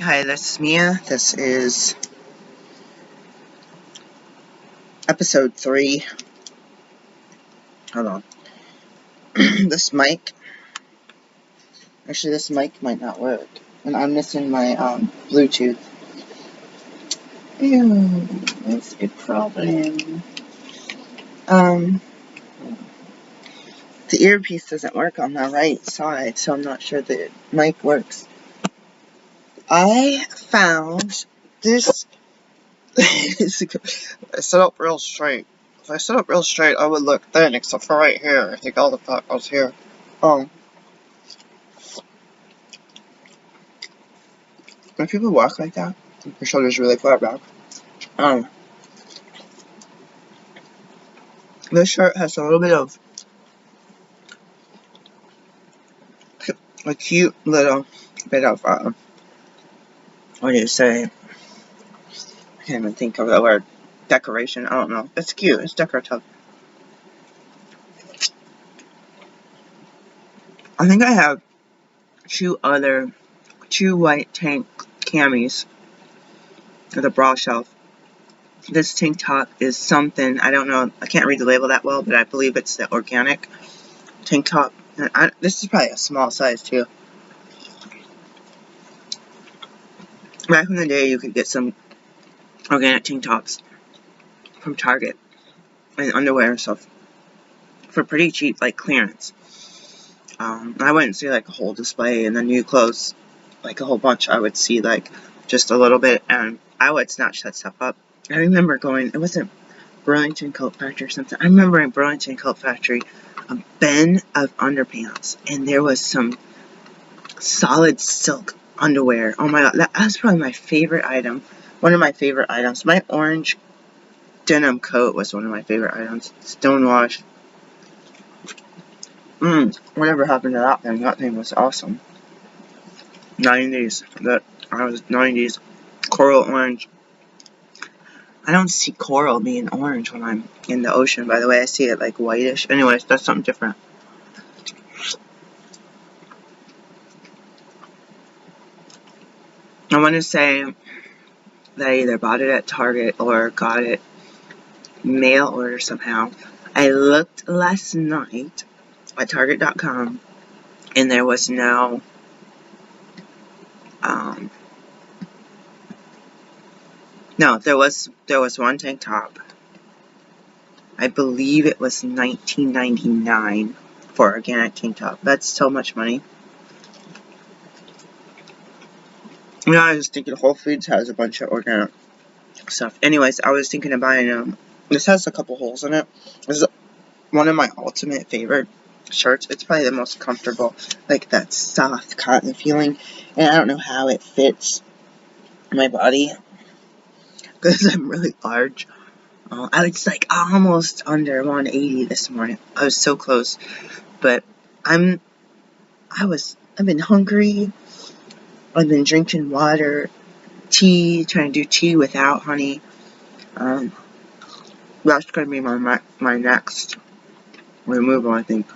Hi, this is Mia. This is episode 3. Hold on. This mic, this mic might not work. And I'm missing my Bluetooth. Ew, that's a problem. The earpiece doesn't work on the right side, so I'm not sure the mic works. I found this. I sit up real straight. If I sit up real straight, I would look thin, except for right here. I think all the fat goes here. When people walk like that, their shoulders really flat back. This shirt has a little bit of a cute little bit of what do you say? I can't even think of the word. Decoration. I don't know. It's cute. It's decorative. I think I have two white tank camis at the bra shelf. This tank top is something, I don't know, I can't read the label that well, but I believe it's the organic tank top. And this is probably a small size too. Back in the day, you could get some organic tank tops from Target and underwear and stuff for pretty cheap, like clearance. I wouldn't see like a whole display in the new clothes, like a whole bunch. I would see like just a little bit, and I would snatch that stuff up. I remember going, it wasn't Burlington Coat Factory or something. I remember in Burlington Coat Factory, a bin of underpants, and there was some solid silk underwear. Oh my god, that was probably my favorite item. One of my favorite items. My orange denim coat was one of my favorite items. Stonewashed. Whatever happened to that thing? That thing was awesome. 90s. I was 90s. Coral orange. I don't see coral being orange when I'm in the ocean, by the way. I see it like whitish. Anyways, that's something different. I want to say that I either bought it at Target or got it mail order somehow. I looked last night at Target.com and there was no there was one tank top. I believe it was $19.99 for organic tank top. That's so much money. You know, I was thinking Whole Foods has a bunch of organic stuff. Anyways, I was thinking of buying this has a couple holes in it. This is one of my ultimate favorite shirts. It's probably the most comfortable, like that soft cotton feeling, and I don't know how it fits my body because I'm really large. I was like almost under 180 this morning. I was so close, but I've been hungry. I've been drinking water, tea, trying to do tea without honey. That's gonna be my next removal, I think.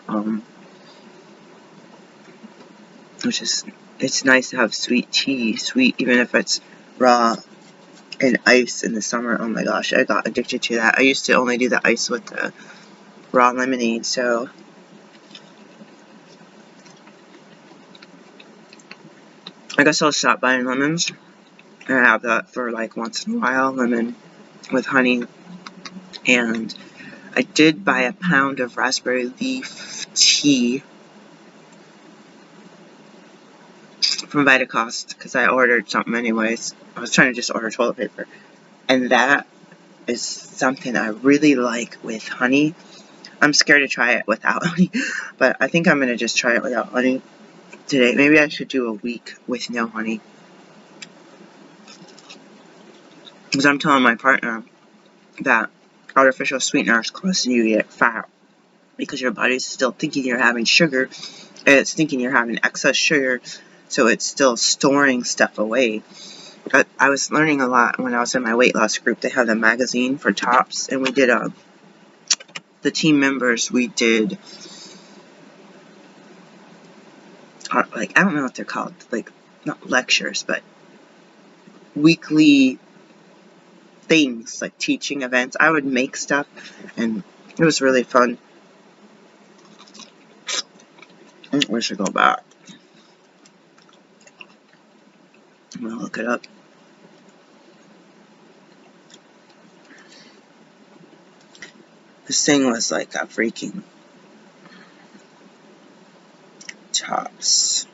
Which is, it's nice to have sweet tea, even if it's raw and ice in the summer. Oh my gosh, I got addicted to that. I used to only do the ice with the raw lemonade, so I guess I'll stop buying lemons and have that for like once in a while, lemon with honey. And I did buy a pound of raspberry leaf tea from Vitacost because I ordered something anyways. I was trying to just order toilet paper, and that is something I really like with honey. I'm scared to try it without honey, but I think I'm going to just try it without honey today. Maybe I should do a week with no honey. Because I'm telling my partner that artificial sweeteners cause you to get fat because your body's still thinking you're having sugar, and it's thinking you're having excess sugar, so it's still storing stuff away. But I was learning a lot when I was in my weight loss group. They have a magazine for tops, and we did the team members, we did like, I don't know what they're called, like, not lectures, but weekly things, like teaching events. I would make stuff, and it was really fun. We should go back. I'm gonna look it up. This thing was like a freaking Tops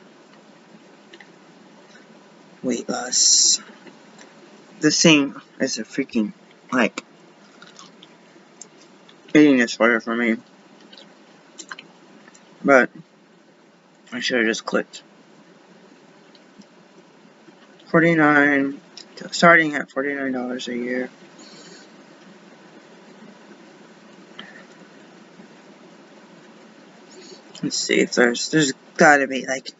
weight loss. This thing is a freaking, like, eating disorder for me. But I should have just clicked. 49, starting at $49 a year. Let's see if there's gotta be like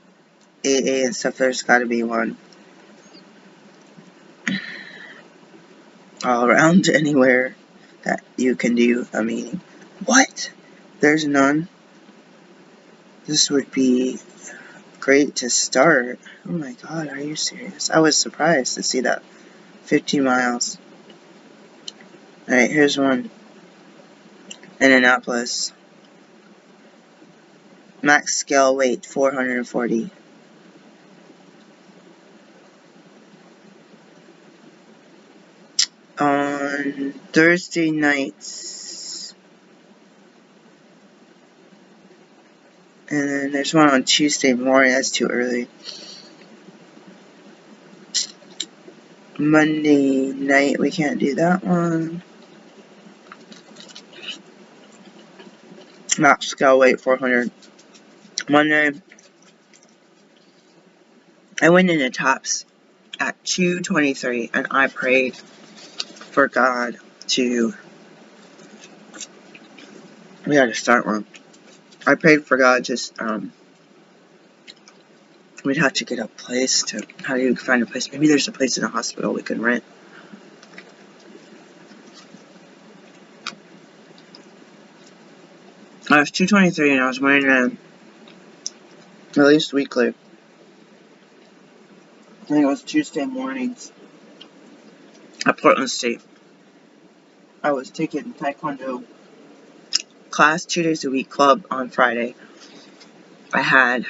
AA and stuff. There's gotta be one all around anywhere that you can do a meeting. What? There's none. This would be great to start. Oh my god, are you serious? I was surprised to see that. 50 miles. Alright, here's one. In Annapolis. Max scale weight 440. On Thursday nights. And then there's one on Tuesday morning. That's too early. Monday night, we can't do that one. Max scale weight 400. Monday, I went into Tops at 2:23 and I prayed for God to. We gotta start one. I prayed for God just, we'd have to get a place to. How do you find a place? Maybe there's a place in a hospital we can rent. I was 2:23 and I was wearing at least weekly. I think it was Tuesday mornings at Portland State. I was taking Taekwondo class 2 days a week, club on Friday. I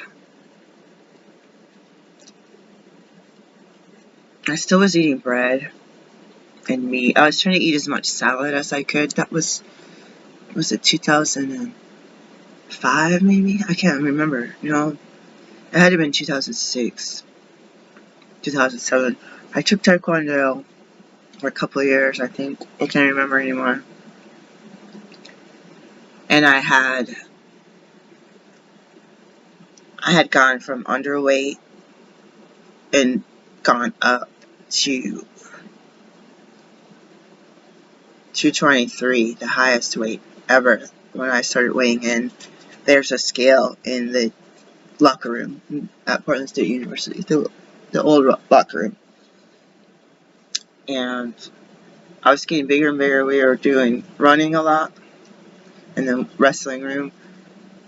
still was eating bread and meat. I was trying to eat as much salad as I could. That was it 2005 maybe? I can't remember. No, it had to have been 2006, 2007. I took Taekwondo for a couple of years, I think. I can't remember anymore. And I had gone from underweight and gone up to 223, the highest weight ever. When I started weighing in, there's a scale in the locker room at Portland State University, the old locker room. And I was getting bigger and bigger. We were doing running a lot in the wrestling room,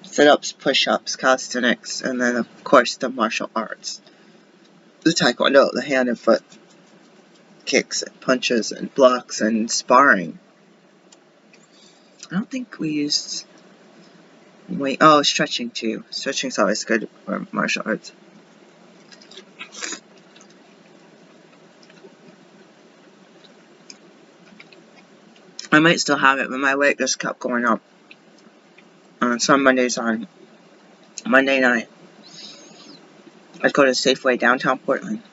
sit-ups, push-ups, calisthenics, and then of course the martial arts. The Taekwondo, the hand and foot kicks and punches and blocks and sparring. I don't think we used weight. Oh, stretching too. Stretching's always good for martial arts. I might still have it, but my weight just kept going up. Some Mondays on Monday night, I'd go to Safeway downtown Portland,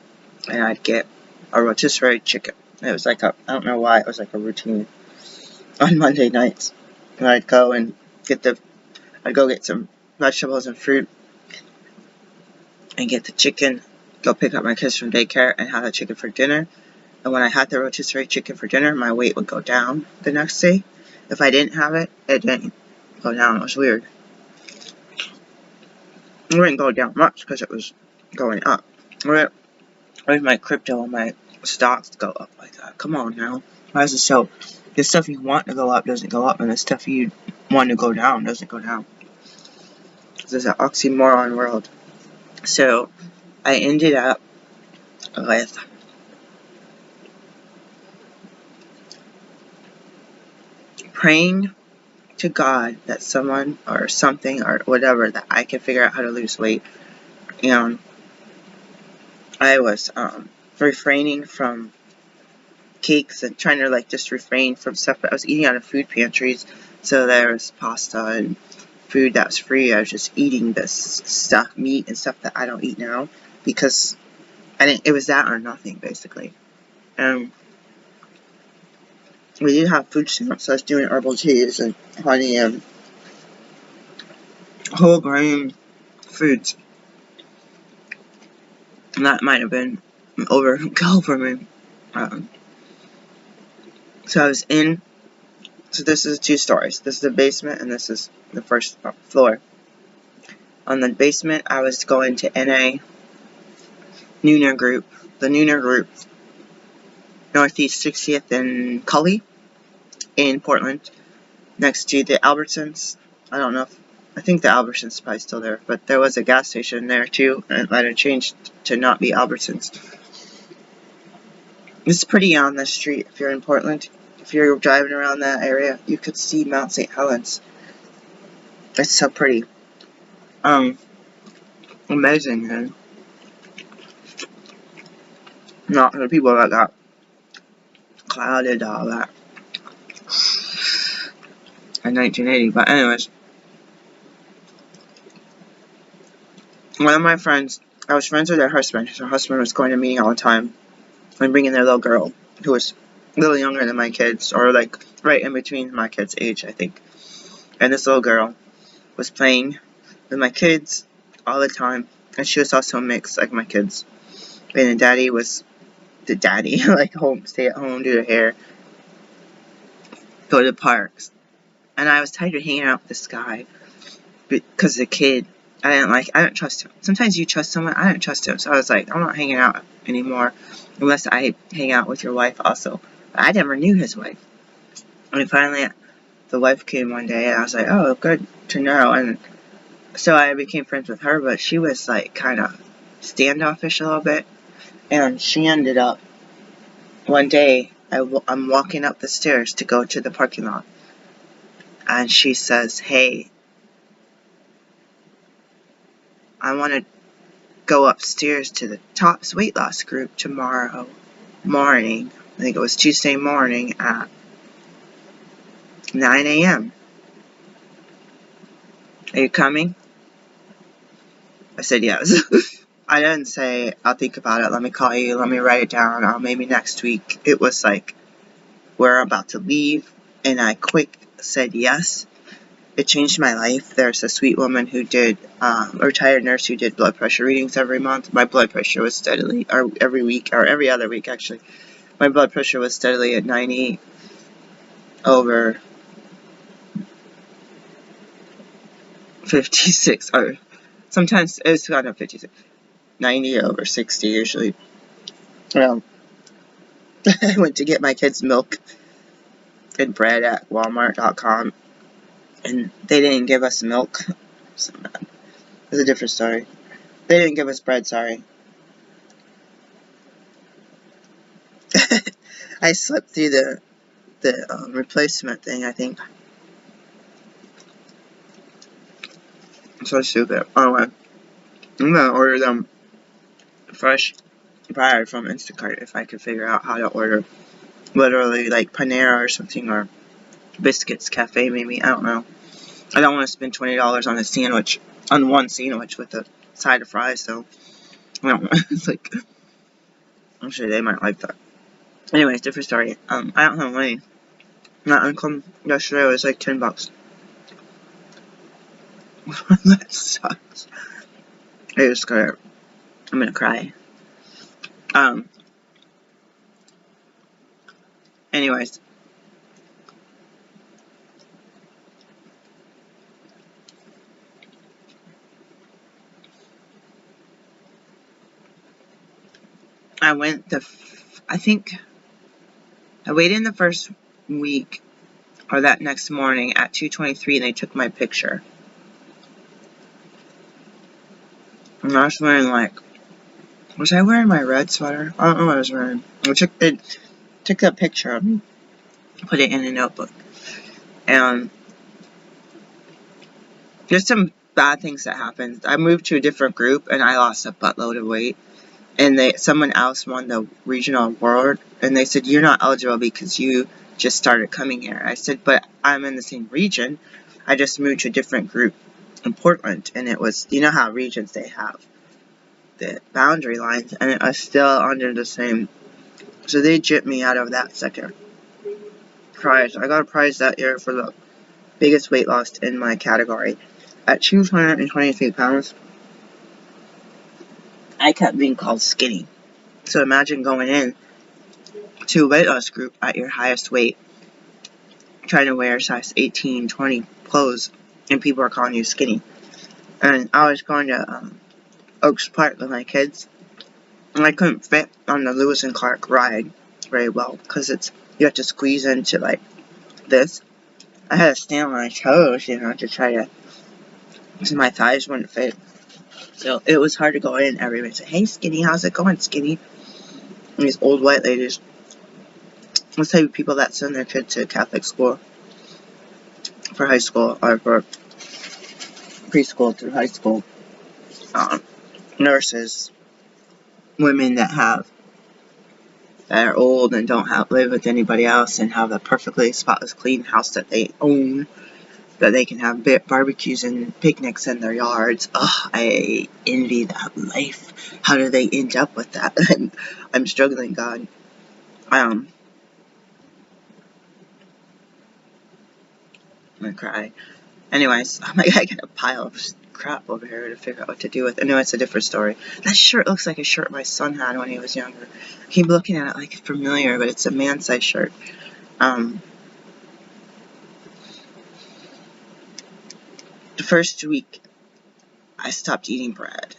and I'd get a rotisserie chicken. It was like I don't know why, it was like a routine on Monday nights. And I'd go and I'd go get some vegetables and fruit, and get the chicken, go pick up my kids from daycare, and have the chicken for dinner. And when I had the rotisserie chicken for dinner, my weight would go down the next day. If I didn't have it, it didn't go down. It was weird. It wouldn't go down much because it was going up. Where's my crypto and my stocks go up like that? Come on now. Why is it so? The stuff you want to go up doesn't go up, and the stuff you want to go down doesn't go down. This is an oxymoron world. So I ended up with praying to God that someone or something or whatever that I can figure out how to lose weight. And I was refraining from cakes and trying to like just refrain from stuff that I was eating out of food pantries. So there was pasta and food that was free. I was just eating this stuff, meat and stuff that I don't eat now, because it was that or nothing basically. And we did have food stamps, so I was doing herbal teas and honey and whole grain foods. And that might have been overkill for me. So I was in. So this is 2 stories. This is the basement, and this is the first floor. On the basement, I was going to NA Nooner Group. The Nooner Group, Northeast 60th and Cully in Portland, next to the Albertsons. I think the Albertsons is probably still there, but there was a gas station there too, and it might have changed to not be Albertsons. It's pretty on the street if you're in Portland. If you're driving around that area, you could see Mount St. Helens. It's so pretty. Amazing, man. Not the people that got clouded all that in 1980, but anyways. One of my friends, I was friends with her husband. Her husband was going to meeting all the time and bringing their little girl, who was a little younger than my kids, or like right in between my kids' age, I think. And this little girl was playing with my kids all the time, and she was also mixed like my kids. And the daddy was the daddy, like stay at home, do their hair, go to the parks. And I was tired of hanging out with this guy because the kid, I didn't trust him. Sometimes you trust someone, I didn't trust him. So I was like, I'm not hanging out anymore unless I hang out with your wife also. But I never knew his wife. And finally, the wife came one day, and I was like, oh, good to know. And so I became friends with her, but she was like kind of standoffish a little bit. And she ended up, one day, I'm walking up the stairs to go to the parking lot. And she says, hey, I want to go upstairs to the Tops weight loss group tomorrow morning. I think it was Tuesday morning at 9 a.m. Are you coming? I said yes. I didn't say, I'll think about it, let me call you, let me write it down, maybe next week. It was like, we're about to leave, and I quick said yes. It changed my life. There's a sweet woman who did, a retired nurse who did blood pressure readings every month. My blood pressure was steadily, or every week, or every other week actually. My blood pressure was steadily at 90 over 56, or sometimes it was kind of 56. 90 over 60 usually. I went to get my kids milk and bread at Walmart.com, and they didn't give us milk. So bad. It's a different story. They didn't give us bread, sorry. I slipped through the replacement thing, I think. I'm so stupid. Anyway, I'm gonna order them fresh fried from Instacart if I could figure out how to order literally like Panera or something, or Biscuits Cafe maybe. I don't know. I don't want to spend $20 on a sandwich, on one sandwich with a side of fries, so I don't know. It's like, I'm sure they might like that. Anyways, different story. I don't have money. My income yesterday was like $10. That sucks. I'm gonna cry. Anyways. I waited in the first week, or that next morning at 2:23, and they took my picture. And I was wearing was I wearing my red sweater? I don't know what I was wearing. They took that picture of me, put it in a notebook. And there's some bad things that happened. I moved to a different group and I lost a buttload of weight. And someone else won the regional award, and they said, you're not eligible because you just started coming here. I said, but I'm in the same region. I just moved to a different group in Portland, and it was, you know how regions, they have the boundary lines, and it was still under the same. So they gypped me out of that second prize. I got a prize that year for the biggest weight loss in my category. At 223 pounds, I kept being called skinny. So imagine going in to a weight loss group at your highest weight, trying to wear size 18, 20 clothes, and people are calling you skinny. And I was going to Oaks Park with my kids, and I couldn't fit on the Lewis and Clark ride very well, because you have to squeeze into like this. I had to stand on my toes, to try to, because my thighs wouldn't fit. So it was hard to go in. Everybody said, hey skinny, how's it going, skinny? And these old white ladies, those type of people that send their kids to Catholic school for high school, or for preschool through high school, nurses, women that are old and don't live with anybody else and have a perfectly spotless clean house that they own, that they can have barbecues and picnics in their yards. Ugh, I envy that life. How do they end up with that? I'm struggling, God. I'm gonna cry. Anyways, I'm like, I got a pile of crap over here to figure out what to do with. I know it's a different story. That shirt looks like a shirt my son had when he was younger. I keep looking at it like it's familiar, but it's a man-size shirt. The first week, I stopped eating bread.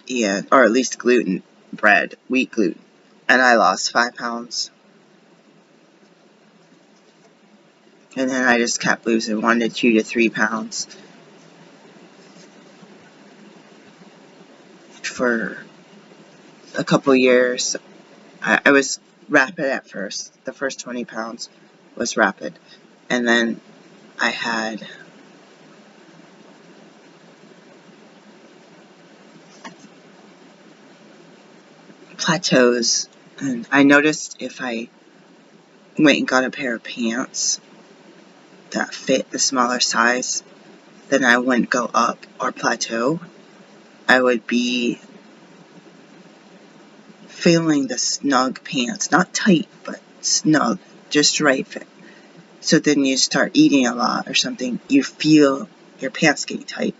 Yeah, or at least gluten bread, wheat gluten. And I lost 5 pounds. And then I just kept losing 1 to 2 to 3 pounds for a couple years. I was rapid at first. The first 20 pounds was rapid. And then I had plateaus. And I noticed if I went and got a pair of pants that fit the smaller size, then I wouldn't go up or plateau. I would be feeling the snug pants, not tight, but snug, just right fit. So then you start eating a lot or something, you feel your pants getting tight.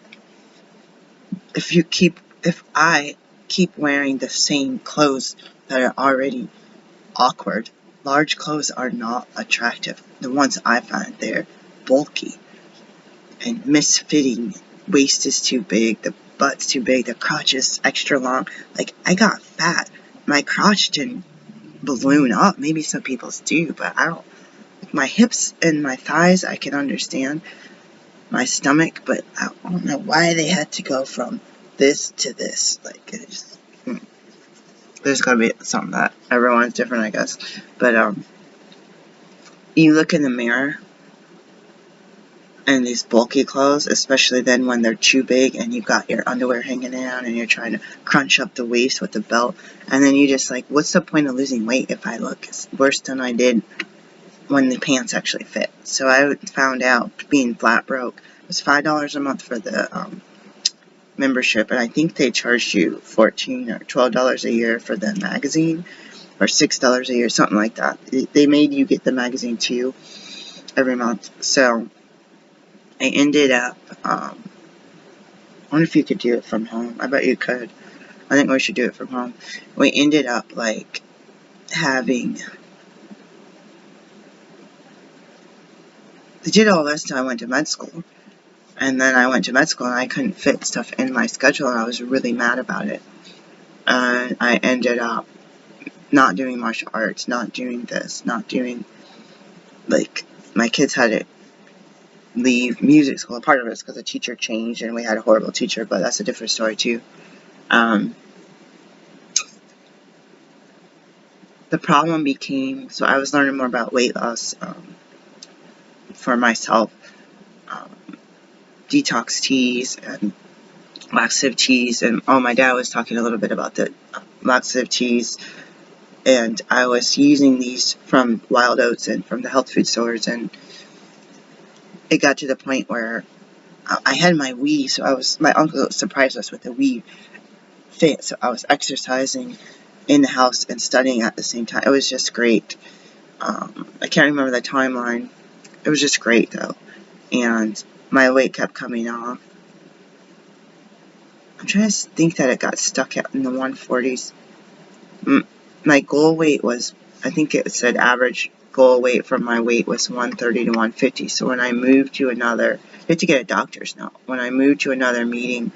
If I keep wearing the same clothes that are already awkward, large clothes are not attractive. The ones I find, they're bulky and misfitting. Waist is too big, the butt's too big, the crotch is extra long. Like, I got fat. My crotch didn't balloon up. Maybe some people's do, but I don't. My hips and my thighs, I can understand. My stomach, but I don't know why they had to go from this to this. Like, there's gotta be something that everyone's different, I guess. But you look in the mirror and these bulky clothes, especially then when they're too big and you've got your underwear hanging down and you're trying to crunch up the waist with the belt, and then you just like, what's the point of losing weight if I look worse than I did when the pants actually fit? So I found out, being flat broke, it was $5 a month for the membership, and I think they charged you $14 or $12 a year for the magazine, or $6 a year, something like that. They made you get the magazine too every month. So I ended up, I wonder if you could do it from home. I bet you could. I think we should do it from home. We ended up like having, I did all this till I went to med school. And then I went to med school and I couldn't fit stuff in my schedule, and I was really mad about it. And I ended up not doing martial arts, not doing this, not doing, like, my kids had to leave music school. Part of it is because the teacher changed and we had a horrible teacher, but that's a different story too. The problem became, so I was learning more about weight loss, for myself, detox teas and laxative teas, and my dad was talking a little bit about the laxative teas, and I was using these from Wild Oats and from the health food stores, and it got to the point where I had my Wii, so my uncle surprised us with a Wii Fit, so I was exercising in the house and studying at the same time. It was just great. I can't remember the timeline. It was just great, though, and my weight kept coming off. I'm trying to think that it got stuck in the 140s. My goal weight was, I think it said average goal weight for my weight was 130 to 150. So when I moved to another, you have to get a doctor's note. When I moved to another meeting